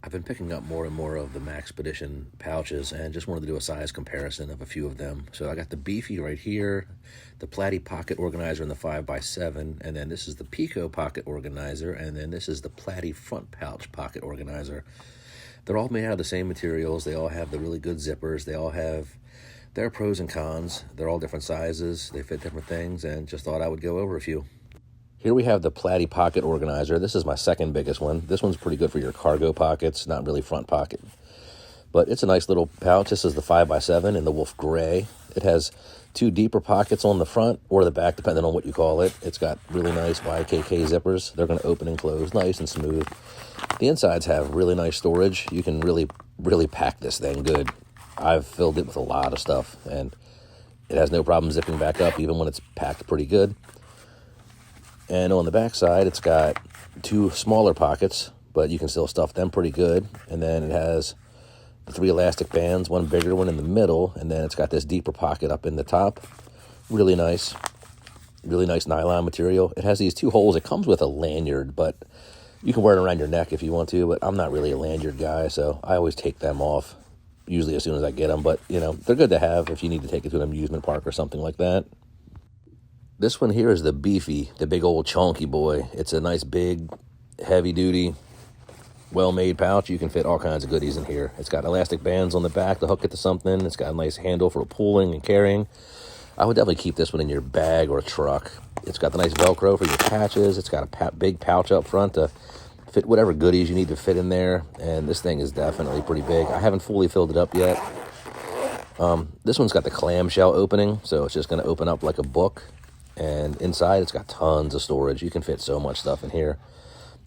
I've been picking up more and more of the Maxpedition pouches and just wanted to do a size comparison of a few of them. So I got the Beefy right here, the PLATY Pocket Organizer in the 5x7, and then this is the PICO Pocket Organizer, and then this is the PLATY Front Pouch Pocket Organizer. They're all made out of the same materials. They all have the really good zippers. They all have their pros and cons. They're all different sizes. They fit different things, and just thought I would go over a few. Here we have the PLATY Pocket Organizer. This is my second biggest one. This one's pretty good for your cargo pockets, not really front pocket. But it's a nice little pouch. This is the 5x7 in the wolf gray. It has two deeper pockets on the front or the back, depending on what you call it. It's got really nice YKK zippers. They're going to open and close nice and smooth. The insides have really nice storage. You can really pack this thing good. I've filled it with a lot of stuff, and it has no problem zipping back up even when it's packed pretty good. And on the back side, it's got two smaller pockets, but you can still stuff them pretty good. And then it has the three elastic bands, one bigger one in the middle, and then it's got this deeper pocket up in the top. Really nice nylon material. It has these two holes. It comes with a lanyard, but you can wear it around your neck if you want to, but I'm not really a lanyard guy, so I always take them off, usually as soon as I get them. But, you know, they're good to have if you need to take it to an amusement park or something like that. This one here is the Beefy, the big old chunky boy. It's a nice big, heavy-duty, well-made pouch. You can fit all kinds of goodies in here. It's got elastic bands on the back to hook it to something. It's got a nice handle for pulling and carrying. I would definitely keep this one in your bag or truck. It's got the nice Velcro for your patches. It's got a big pouch up front to fit whatever goodies you need to fit in there. And this thing is definitely pretty big. I haven't fully filled it up yet. This one's got the clamshell opening, so it's just going to open up like a book. And inside, it's got tons of storage. You can fit so much stuff in here.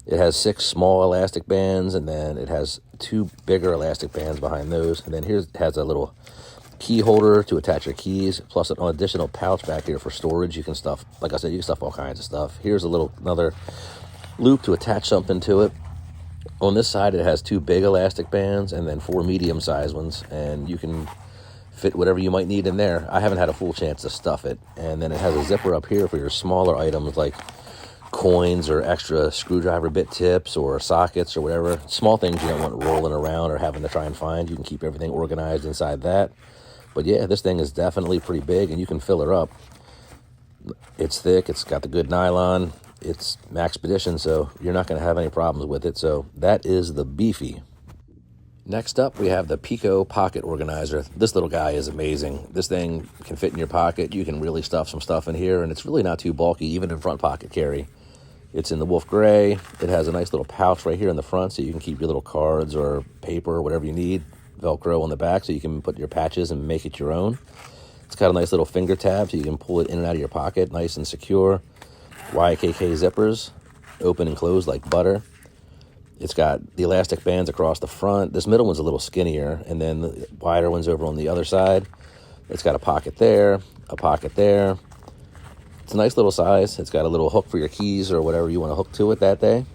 It has 6 small elastic bands, and then it has 2 bigger elastic bands behind those. And then here it has a little key holder to attach your keys, plus an additional pouch back here for storage. You can stuff, like I said, you can stuff all kinds of stuff. Here's another loop to attach something to it. On this side, it has 2 big elastic bands and then 4 medium-sized ones, and you can fit whatever you might need in there. I haven't had a full chance to stuff it. And then it has a zipper up here for your smaller items like coins or extra screwdriver bit tips or sockets or whatever. Small things you don't want rolling around or having to try and find. You can keep everything organized inside that. But yeah, this thing is definitely pretty big, and you can fill her up. It's thick. It's got the good nylon. It's Maxpedition, so you're not going to have any problems with it. So that is the Beefy. Next up, we have the PICO Pocket Organizer. This little guy is amazing. This thing can fit in your pocket. You can really stuff some stuff in here, and it's really not too bulky, even in front pocket carry. It's in the wolf gray. It has a nice little pouch right here in the front, so you can keep your little cards or paper or whatever you need. Velcro on the back, so you can put your patches and make it your own. It's got a nice little finger tab, so you can pull it in and out of your pocket, nice and secure. YKK zippers, open and close like butter. It's got the elastic bands across the front. This middle one's a little skinnier, and then the wider one's over on the other side. It's got a pocket there, a pocket there. It's a nice little size. It's got a little hook for your keys or whatever you want to hook to it that day.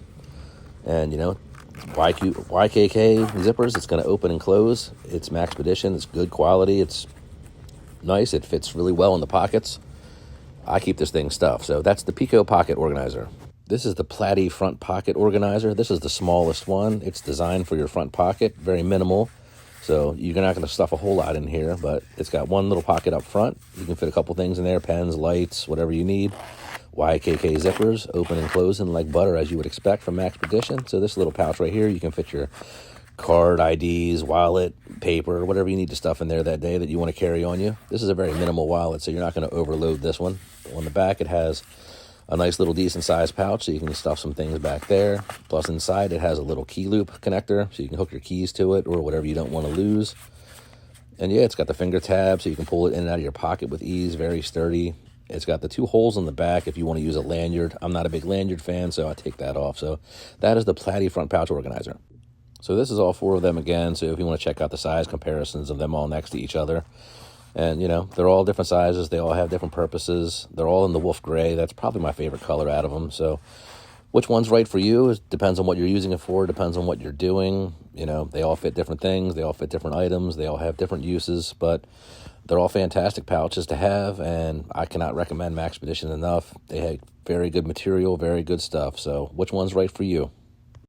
And, you know, YKK zippers. It's going to open and close. It's Maxpedition. It's good quality. It's nice. It fits really well in the pockets. I keep this thing stuffed. So that's the PICO Pocket Organizer. This is the PLATY Front Pocket Organizer. This is the smallest one. It's designed for your front pocket, very minimal. So you're not going to stuff a whole lot in here, but it's got one little pocket up front. You can fit a couple things in there, pens, lights, whatever you need. YKK zippers, open and closing like butter, as you would expect from Maxpedition. So this little pouch right here, you can fit your card, IDs, wallet, paper, whatever you need to stuff in there that day that you want to carry on you. This is a very minimal wallet, so you're not going to overload this one. On the back, it has a nice little decent sized pouch, so you can stuff some things back there. Plus inside, it has a little key loop connector, so you can hook your keys to it or whatever you don't want to lose. And yeah, it's got the finger tab, so you can pull it in and out of your pocket with ease, very sturdy. It's got the 2 holes in the back if you want to use a lanyard. I'm not a big lanyard fan, so I take that off. So that is the PLATY Front Pouch Organizer. So this is all 4 of them again, so if you want to check out the size comparisons of them all next to each other. And, you know, they're all different sizes. They all have different purposes. They're all in the wolf gray. That's probably my favorite color out of them. So which one's right for you? It depends on what you're using it for. It depends on what you're doing. You know, they all fit different things. They all fit different items. They all have different uses. But they're all fantastic pouches to have, and I cannot recommend Maxpedition enough. They have very good material, very good stuff. So which one's right for you?